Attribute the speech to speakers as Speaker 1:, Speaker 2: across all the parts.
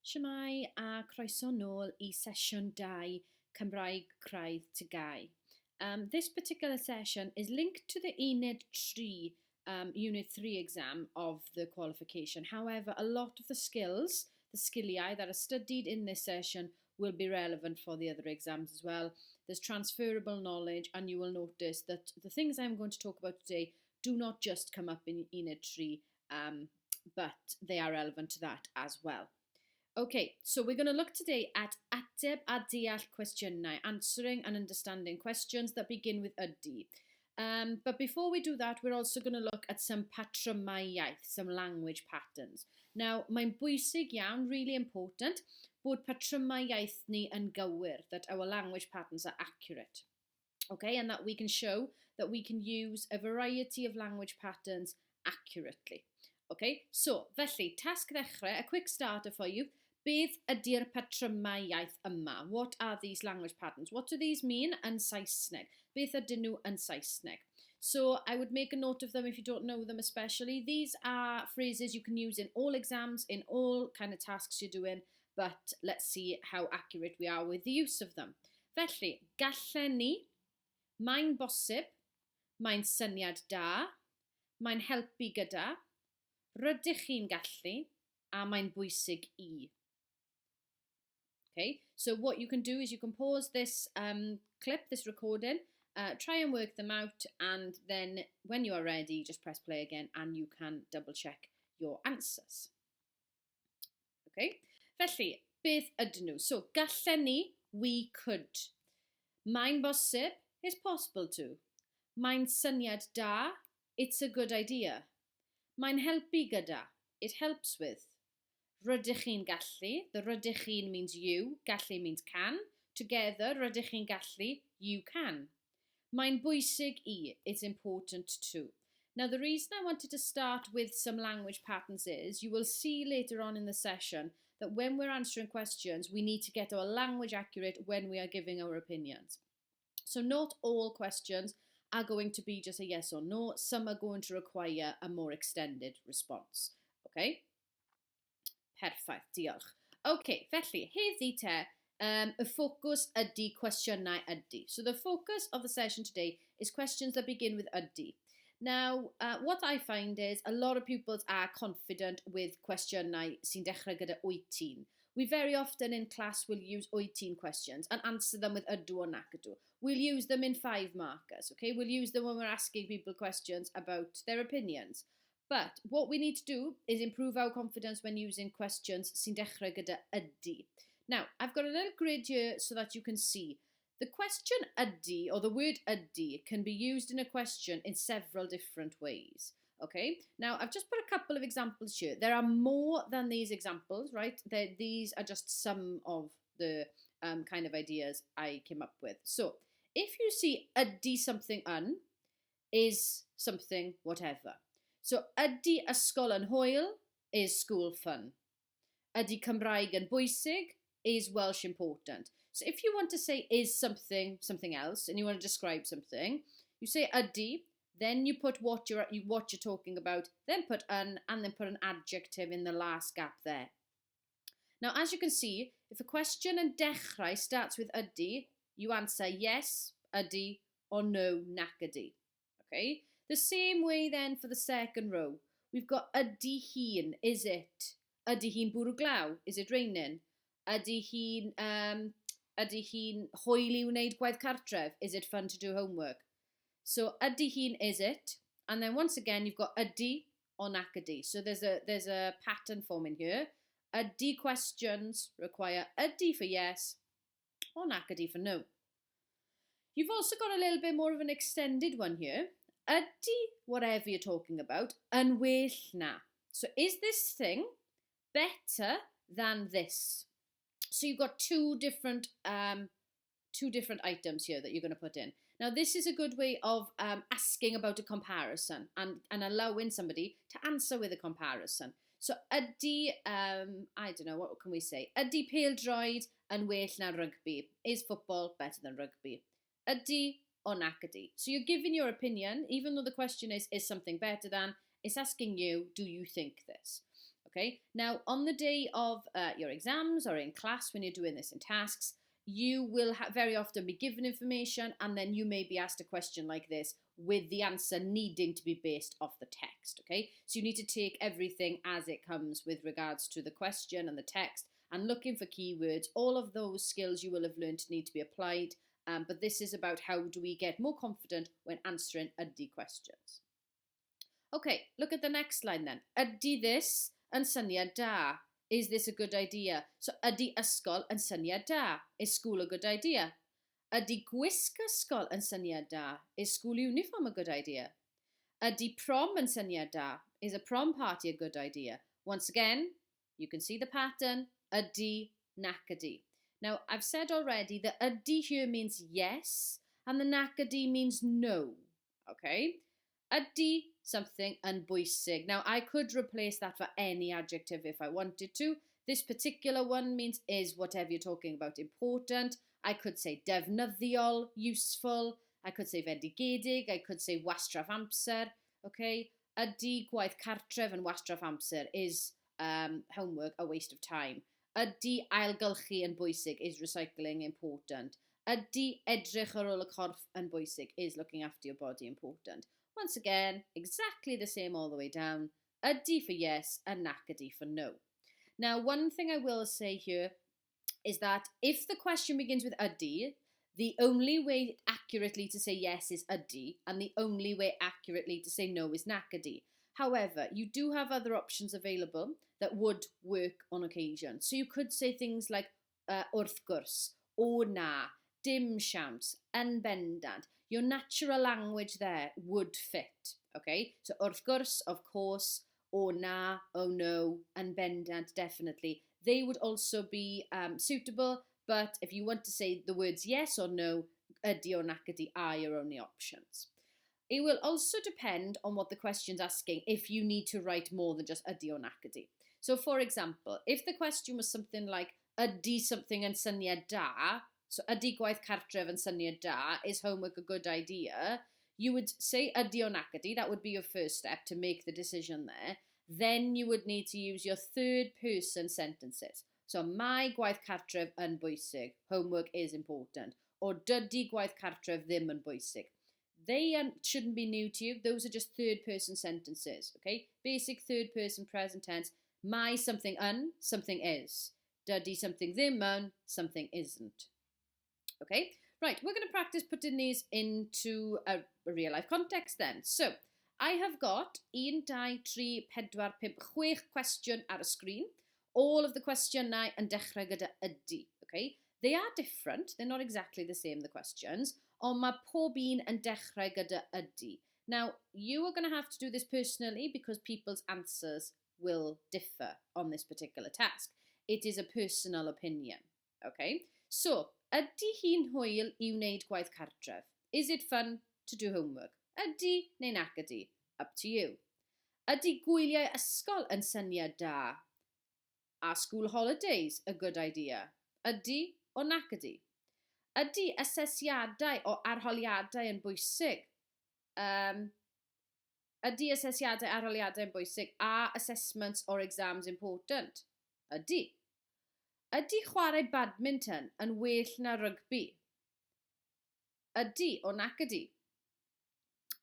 Speaker 1: Shwmae a croeso nôl I sesiwn 2 Cymraeg Craidd TGAU. This particular session is linked to the Unit 3 Unit 3 exam of the qualification. However, a lot of the skills, the sgiliau that are studied in this session will be relevant for the other exams as well. There's transferable knowledge, and you will notice that the things I'm going to talk about today do not just come up in Unit 3, but they are relevant to that as well. Okay, so we're going to look today at ateb a deall cwestiynau, answering and understanding questions that begin with ydy. But before we do that, we're also going to look at some patrymau iaith, some language patterns. Now, mae'n bwysig iawn, really important, bod patrymau iaith ni yn gywir, that our language patterns are accurate. Okay, and that we can show that we can use a variety of language patterns accurately. Okay, so, felly, task ddechrau, a quick starter for you. Beth ydy'r patrymau iaith yma? What are these language patterns? What do these mean yn Saesneg? Beth ydyn nhw yn Saesneg? So I would make a note of them if you don't know them especially. These are phrases you can use in all exams, in all kind of tasks you're doing, but let's see how accurate we are with the use of them. Felly, gallen ni, mae'n bosib, mae'n syniad da, mae'n helpu gyda, rydych chi'n gallu, a mae'n bwysig I. Okay, so what you can do is you can pause this clip, this recording, try and work them out, and then when you are ready, just press play again and you can double check your answers. Okay, felly, beth ydyn nhw? So, gallen ni, we could. Mae'n bosib, it's possible to. Mae'n syniad da, it's a good idea. Mae'n helpu gyda, it helps with. Rydych chi'n gallu, the rydych chi'n means you, gallu means can. Together, rydych chi'n gallu, you can. Mae'n bwysig I, it's important too. Now, the reason I wanted to start with some language patterns is, you will see later on in the session that when we're answering questions, we need to get our language accurate when we are giving our opinions. So not all questions are going to be just a yes or no. Some are going to require a more extended response. Okay? Perffaith, diolch. Okay, felly, heddi te, y ffocws ydy cwestiynau ydy. So the focus of the session today is questions that begin with ydy. Now, what I find is a lot of pupils are confident with cwestiynau sy'n dechrau gyda 18. We very often in class will use 18 questions and answer them with ydw or nac ydw. We'll use them in 5 markers, okay? We'll use them when we're asking people questions about their opinions. But what we need to do is improve our confidence when using questions sy'n dechrau gyda ydy. Now, I've got a little grid here so that you can see. The question ydy, or the word ydy, can be used in a question in several different ways. Okay, now I've just put a couple of examples here. There are more than these examples, right? These are just some of the kind of ideas I came up with. So, if you see ydy something yn, is something whatever. So, ydy ysgol yn hwyl is school fun. Ydy Cymraeg yn bwysig is Welsh important. So, if you want to say is something else, and you want to describe something, you say ydy, then you put what you're talking about, then put an, and then put an adjective in the last gap there. Now, as you can see, if a question yn dechrau starts with ydy, you answer yes, ydy, or no, nac ydy. Okay? The same way then for the second row. We've got ydy hi'n, is it? Ydy hi'n bwrw glaw? Is it raining? Ydy hi'n hwyl I wneud gwaith cartref? Is it fun to do homework? So ydy hi'n, is it? And then once again you've got ydy or nac ydy. So there's a pattern forming here. Ydy questions require ydy for yes or nac ydy for no. You've also got a little bit more of an extended one here. Ydy whatever you're talking about yn well na. So is this thing better than this? So you've got two different items here that you're going to put in. Now this is a good way of asking about a comparison and allowing somebody to answer with a comparison. So ydy, I don't know, what can we say? Ydy pêl-droed yn well na rugby? Is football better than rugby? Ydy or nac ydy? So you're giving your opinion, even though the question is something better than, it's asking you, do you think this? Okay, now on the day of your exams or in class when you're doing this in tasks, you will very often be given information and then you may be asked a question like this with the answer needing to be based off the text, okay? So you need to take everything as it comes with regards to the question and the text and looking for keywords. All of those skills you will have learned need to be applied, but this is about how do we get more confident when answering ydy questions. Okay, look at the next line then. Ydy this yn syniad da? Is this a good idea? So ydy ysgol yn syniad da? Is school a good idea? Ydy gwisg ysgol yn syniad da? Is school uniform a good idea? Ydy prom yn syniad da? Is a prom party a good idea? Once again, you can see the pattern. Ydy, nac ydy. Now, I've said already that ydy here means yes, and the nac ydy means no. Okay? Ydy something yn bwysig. Now, I could replace that for any adjective if I wanted to. This particular one means is whatever you're talking about important. I could say defnyddiol, useful. I could say fendigedig. I could say wastraff amser. Okay? Ydy gwaith cartref and wastraff amser is homework a waste of time. Ydy ailgylchu yn bwysig is recycling important. Ydy edrych ar ôl y corff yn bwysig is looking after your body important. Once again, exactly the same all the way down. Ydy for yes and nac ydy for no. Now, one thing I will say here is that if the question begins with ydy, the only way accurately to say yes is ydy, and the only way accurately to say no is nac ydy. However, you do have other options available that would work on occasion. So you could say things like wrth gwrs, o na, dim siawns, yn bendant. Your natural language there would fit, okay? So wrth gwrs, of course, o na, oh no, yn bendant, definitely. They would also be suitable, but if you want to say the words yes or no, ydy or nac ydy are your only options. It will also depend on what the question's asking if you need to write more than just ydy or nac ydy. So for example, if the question was something like ydy something yn syniad da, so ydy gwaith cartref yn syniad da, is homework a good idea, you would say ydy or nac ydy, that would be your first step to make the decision there. Then you would need to use your third person sentences. So mae gwaith cartref yn bwysig, homework is important, or dydy gwaith cartref ddim yn bwysig. They shouldn't be new to you, those are just third person sentences, okay? Basic third person present tense, mae something yn, something is. Dydy something ddim yn, something isn't. Okay, right, we're going to practice putting these into a real life context then. So, I have got 1, 2, 3, 4, 5, 6 cwestiwn ar y screen. All of the cwestiynau yn dechrau gyda ydy, okay? They are different, they're not exactly the same, the questions, ond mae pob un yn dechrau gyda ydy. Now, you are going to have to do this personally because people's answers will differ on this particular task. It is a personal opinion, okay? So, ydy hi'n hwyl i wneud gwaith cartref? Is it fun to do homework? Ydy neu nac ydy? Up to you. Ydy gwyliau ysgol yn syniad da? Are school holidays a good idea? Ydy o nac ydy? Ydy asesiadau o arholiadau yn bwysig? Ydy asesiadau arholiadau yn bwysig? Are assessments or exams important? Ydy. Ydy chwarae badminton yn well na rygbi? Ydy o nac ydy?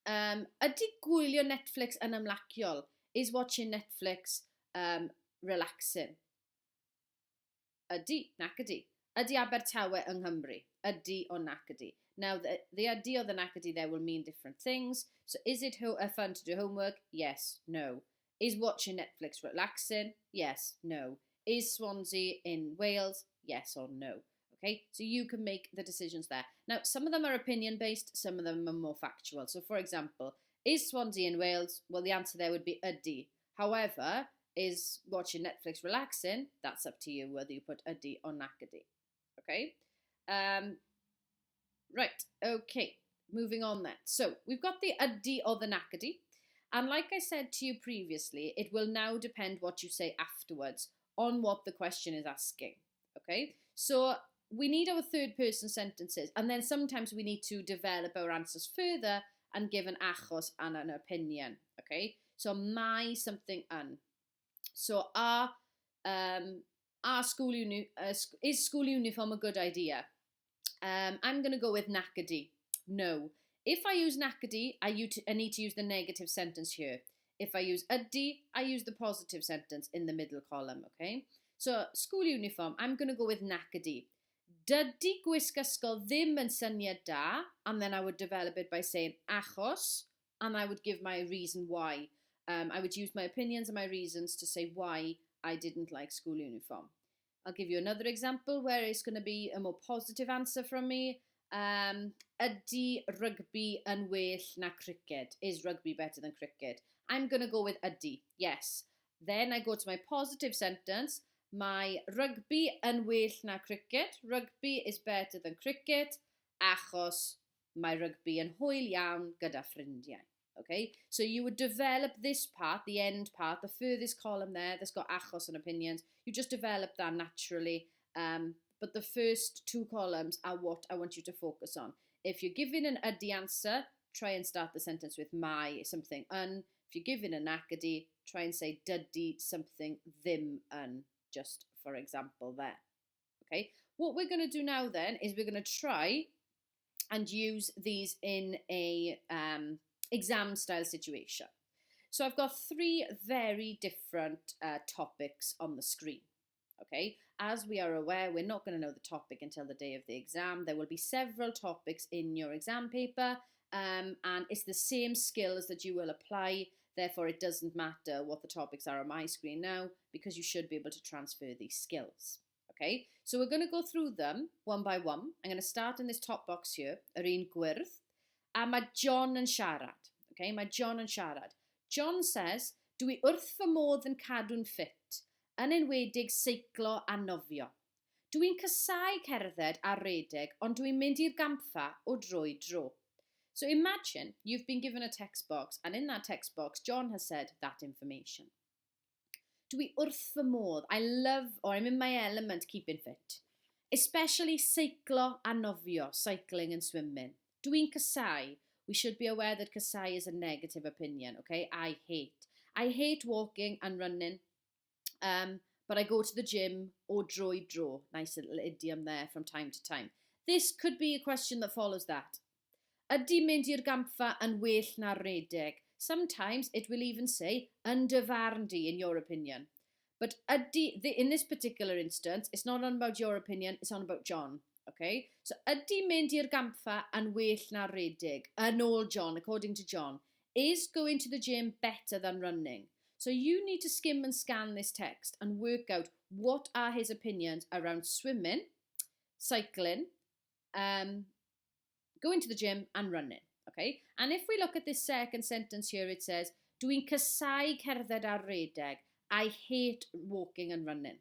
Speaker 1: Ydy gwylio Netflix yn ymlaciol? Is watching Netflix relaxing? Ydy, nac ydy. Ydy Abertawe yng Nghymru? Ydy o nac ydy. Now, the ydy or the nac ydy there will mean different things. So, is it fun to do homework? Yes, no. Is watching Netflix relaxing? Yes, no. Is Swansea in Wales? Yes or no. Okay, so you can make the decisions there. Now, some of them are opinion-based, some of them are more factual. So, for example, is Swansea in Wales? Well, the answer there would be ydy. However, is watching Netflix relaxing? That's up to you whether you put ydy or nac ydy. Okay? Right, okay, moving on then. So, we've got the ydy or the nac ydy. And like I said to you previously, it will now depend what you say afterwards on what the question is asking. Okay? So, we need our third person sentences, and then sometimes we need to develop our answers further and give an achos and an opinion, okay? So, mae something yn. So is school uniform a good idea? I'm going to go with knackedy. No. If I use knackedy, I need to use the negative sentence here. If I use ydy, I use the positive sentence in the middle column, okay? So, school uniform, I'm going to go with knackedy. Dydy gwisg ysgol ddim yn syniad da, and then I would develop it by saying achos, and I would give my reason why. I would use my opinions and my reasons to say why I didn't like school uniform. I'll give you another example where it's going to be a more positive answer from me. Ydy rugby yn well na cricket? Is rugby better than cricket? I'm going to go with ydy, yes. Then I go to my positive sentence. Mae rugby yn well na cricket. Rugby is better than cricket achos mae rugby yn hwyl iawn gyda ffrindiau. Okay, so you would develop this part, the end part, the furthest column there that's got achos and opinions. You just develop that naturally. But the first two columns are what I want you to focus on. If you're giving an ydy answer, try and start the sentence with mae something yn. If you're giving an knackedy, try and say dydy something ddim yn, just for example there. Okay, what we're going to do now then is we're going to try and use these in a exam style situation. So I've got three very different topics on the screen. Okay, as we are aware, we're not going to know the topic until the day of the exam. There will be several topics in your exam paper, and it's the same skills that you will apply. Therefore, it doesn't matter what the topics are on my screen now, because you should be able to transfer these skills. Okay, so we're going to go through them one by one. I'm going to start in this top box here, yr un gwyrdd, a mae John yn siarad. Okay, mae John yn siarad. John says, dwi wrth fy modd yn cadw'n ffit, yn enwedig seiclo a nofio. Dwi'n casau cerdded a redeg, ond dwi'n mynd i'r gampfa o dro i dro. So imagine you've been given a text box, and in that text box, John has said that information. Dwi wrth fy modd. I love, or I'm in my element, keeping fit. Especially seiclo a nofio, cycling and swimming. Dwi'n casau. We should be aware that casau is a negative opinion, okay? I hate walking and running, but I go to the gym o dro i dro. Nice little idiom there from time to time. This could be a question that follows that. Ydy mynd i'r gampfa yn well na redeg? Sometimes it will even say yn dy farn di, in your opinion. But in this particular instance, it's not on about your opinion, it's on about John. Okay, so ydy mynd i'r gampfa yn well na redeg? Yn ôl John, according to John. Is going to the gym better than running? So you need to skim and scan this text and work out what are his opinions around swimming, cycling, going to the gym and running. Okay, and if we look at this second sentence here, it says, dwi'n casau cerdded a redeg. I hate walking and running.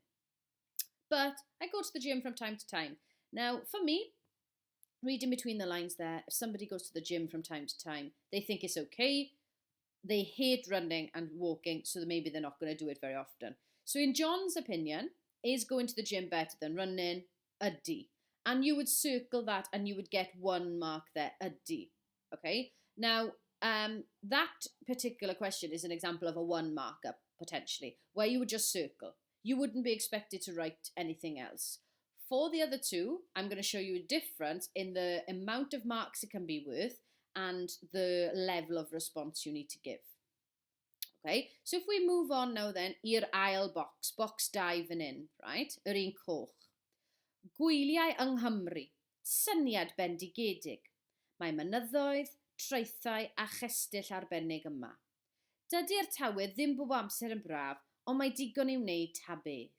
Speaker 1: But I go to the gym from time to time. Now, for me, reading between the lines there, if somebody goes to the gym from time to time, they think it's okay. They hate running and walking, so maybe they're not going to do it very often. So in John's opinion, is going to the gym better than running? Ydy. And you would circle that and you would get 1 mark there, ydy. Okay? Now, that particular question is an example of a 1 marker, potentially, where you would just circle. You wouldn't be expected to write anything else. For the other two, I'm going to show you a difference in the amount of marks it can be worth and the level of response you need to give. Okay, so if we move on now then, i'r ail box, box 2 fan hyn, right? Yr un coch. Gwyliau yng Nghymru, syniad bendigedig. Mae mynyddoedd, traethau a chestyll arbennig yma. Dydy'r tawydd ddim bob amser yn braf, ond mae digon i wneud ta beth.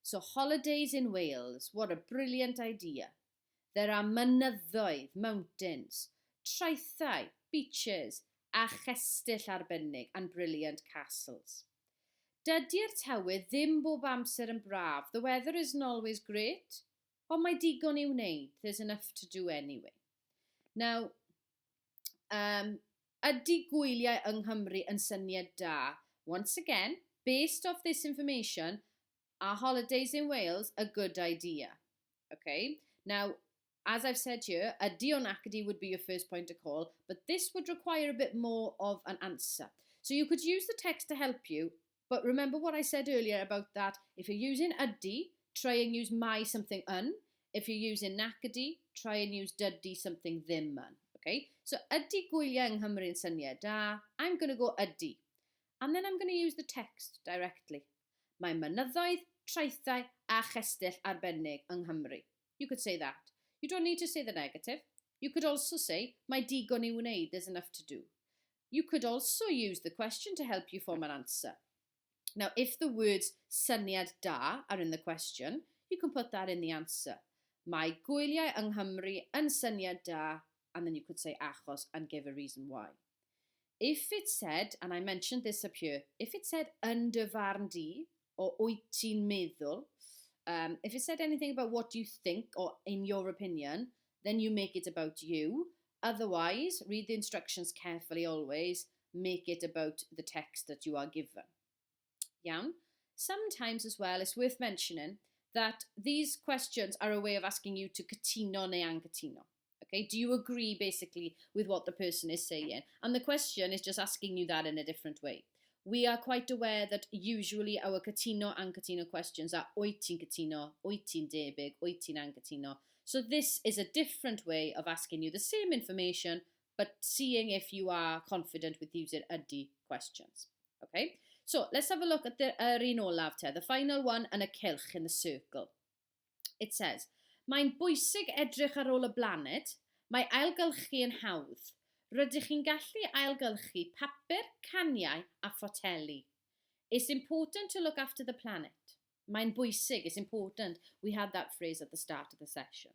Speaker 1: So holidays in Wales, what a brilliant idea. There are mynyddoedd, mountains, traethau, beaches, a chestyll arbennig and brilliant castles. Dydy'r tawydd ddim bob amser yn braf. The weather isn't always great, ond mae digon i wneud. There's enough to do anyway. Now, ydy gwyliau yng Nghymru yn syniad da? Once again, based off this information, are holidays in Wales a good idea? Okay, now, as I've said here, ydy or knackedy would be your first point of call, but this would require a bit more of an answer. So you could use the text to help you, But remember what I said earlier about that. If you're using ydy, try and use my something yn. If you're using nac ydy, try and use dydy something ddim yn. Okay? So ydy gwyliau yng Nghymru yn syniad da? I'm going to go ydy. And then I'm going to use the text directly. Mae mynyddoedd, traethau a chestyll arbennig yng Nghymru. You could say that. You don't need to say the negative. You could also say, mae digon I wneud, there's enough to do. You could also use the question to help you form an answer. Now, if the words syniad da are in the question, you can put that in the answer. Mae gwyliau yng Nghymru yn syniad da, and then you could say achos and give a reason why. If it said, and I mentioned this up here, if it said yn dy farn di, or wyt ti'n meddwl, if it said anything about what you think or in your opinion, then you make it about you. Otherwise, read the instructions carefully always, make it about the text that you are given. Iawn? Sometimes as well, it's worth mentioning that these questions are a way of asking you to cytuno neu anghytuno. Okay, do you agree basically with what the person is saying? And the question is just asking you that in a different way. We are quite aware that usually our cytuno anghytuno questions are wyt ti'n cytuno, wyt ti'n debyg, wyt ti'n anghytuno. So this is a different way of asking you the same information, but seeing if you are confident with using ydy questions. Okay, so let's have a look at the un olaf te, the final one and a cylch in the circle. It says, mae'n bwysig edrych ar ôl y blaned, mae ailgylchu yn hawdd. Rydych chi'n gallu ailgylchu papur, caniau a photeli. It's important to look after the planet. Mae'n bwysig, it's important. We had that phrase at the start of the session.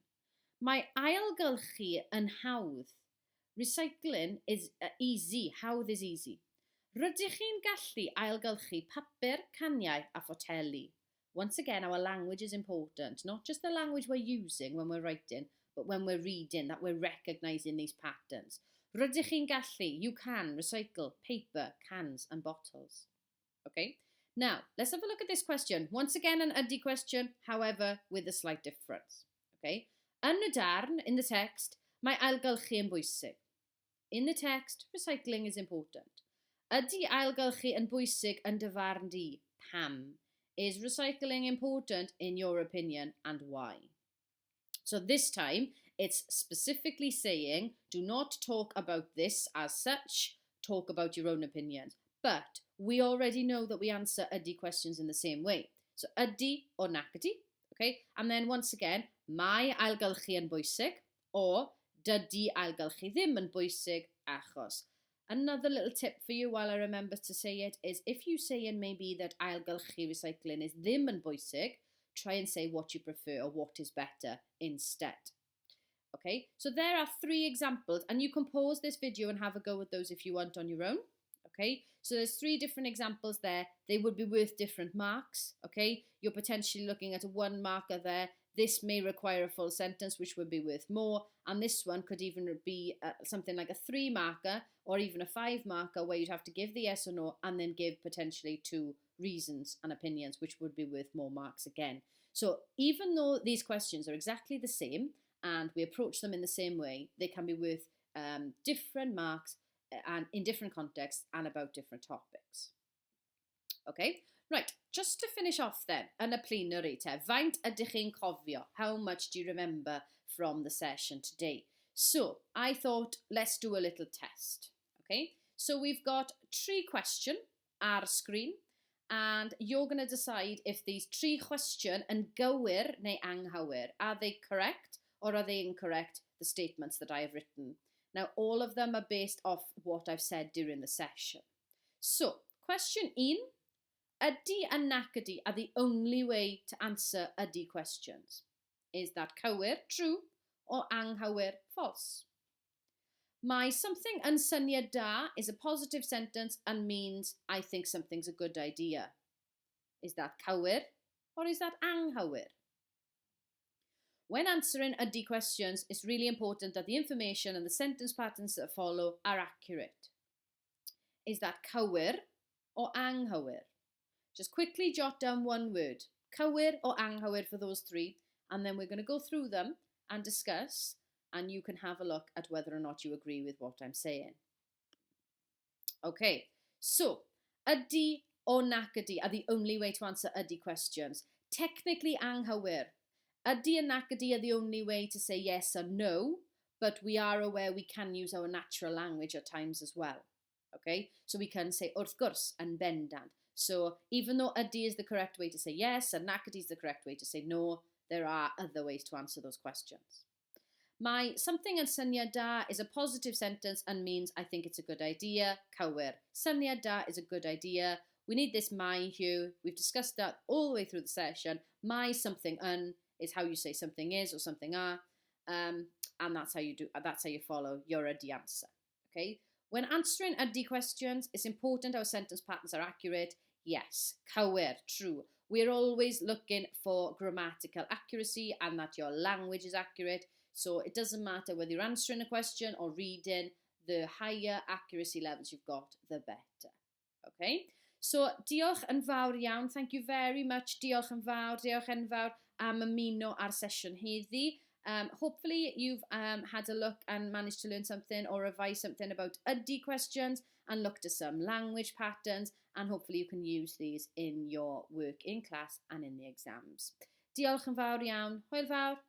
Speaker 1: Mae ailgylchu yn hawdd. Recycling is easy, hawdd is easy. Rydych chi'n gallu ailgylchu papur, caniau a photeli. Once again, our language is important, not just the language we're using when we're writing, but when we're reading, that we're recognising these patterns. Rydych chi'n gallu, you can, recycle, paper, cans and bottles. Okay, now let's have a look at this question. Once again, an ydy question, however, with a slight difference. Okay, yn y darn, in the text, mae ailgylchu yn bwysig. In the text, recycling is important. Ydy ailgylchu yn bwysig yn dy farn di? Pam? Is recycling important in your opinion and why? So this time it's specifically saying do not talk about this as such, talk about your own opinions. But we already know that we answer ydy questions in the same way. So ydy or nac ydy, okay? And then once again, mae ailgylchu yn bwysig or dydy ailgylchu ddim yn bwysig achos. Another little tip for you while I remember to say it is if you say in maybe that ailgylchu recycling is ddim yn bwysig, try and say what you prefer or what is better instead. Okay, so there are 3 examples and you can pause this video and have a go at those if you want on your own. Okay, so there's 3 different examples there. They would be worth different marks. Okay, you're potentially looking at a 1 marker there. This may require a full sentence, which would be worth more. And this one could even be something like a 3 marker or even a 5 marker where you'd have to give the yes or no and then give potentially 2 reasons and opinions, which would be worth more marks again. So even though these questions are exactly the same and we approach them in the same way, they can be worth different marks and in different contexts and about different topics. Okay, right, just to finish off then, yn y plenary te, faint ydych chi'n cofio? How much do you remember from the session today? So, I thought, let's do a little test. Okay, so we've got 3 questions ar screen, and you're going to decide if these 3 questions yn gywir neu anghywir. Are they correct or are they incorrect, the statements that I have written? Now, all of them are based off what I've said during the session. So, question 1. Ydy and nac ydy are the only way to answer ydy questions. Is that cywir, true, or anghywir, false? Mae something yn syniad da is a positive sentence and means I think something's a good idea. Is that cywir or is that anghywir? When answering ydy questions, it's really important that the information and the sentence patterns that follow are accurate. Is that cywir or anghywir? Just quickly jot down one word, cywir or anghywir for those 3, and then we're going to go through them and discuss, and you can have a look at whether or not you agree with what I'm saying. Okay, so ydy o nac ydi are the only way to answer ydi questions. Technically anghywir. Ydi and nac ydi are the only way to say yes or no, but we are aware we can use our natural language at times as well. Okay, so we can say wrth gwrs and bendant. So even though ydi is the correct way to say yes and nac ydi is the correct way to say no, there are other ways to answer those questions. Mae something yn syniad da is a positive sentence and means I think it's a good idea. Cywir. Syniad da is a good idea. We need this mae here. We've discussed that all the way through the session. Mae something yn is how you say something is or something are. And that's how you follow your ydi answer. Okay? When answering ydi questions, it's important our sentence patterns are accurate. Yes, cywir, true. We're always looking for grammatical accuracy and that your language is accurate. So it doesn't matter whether you're answering a question or reading, the higher accuracy levels you've got, the better. Okay? So diolch yn fawr iawn. Thank you very much. Diolch yn fawr am ymuno ar sesiwn heddi. Hopefully you've had a look and managed to learn something or revise something about ydi questions and looked at some language patterns, and hopefully you can use these in your work in class and in the exams. Diolch yn fawr iawn. Hwyl fawr.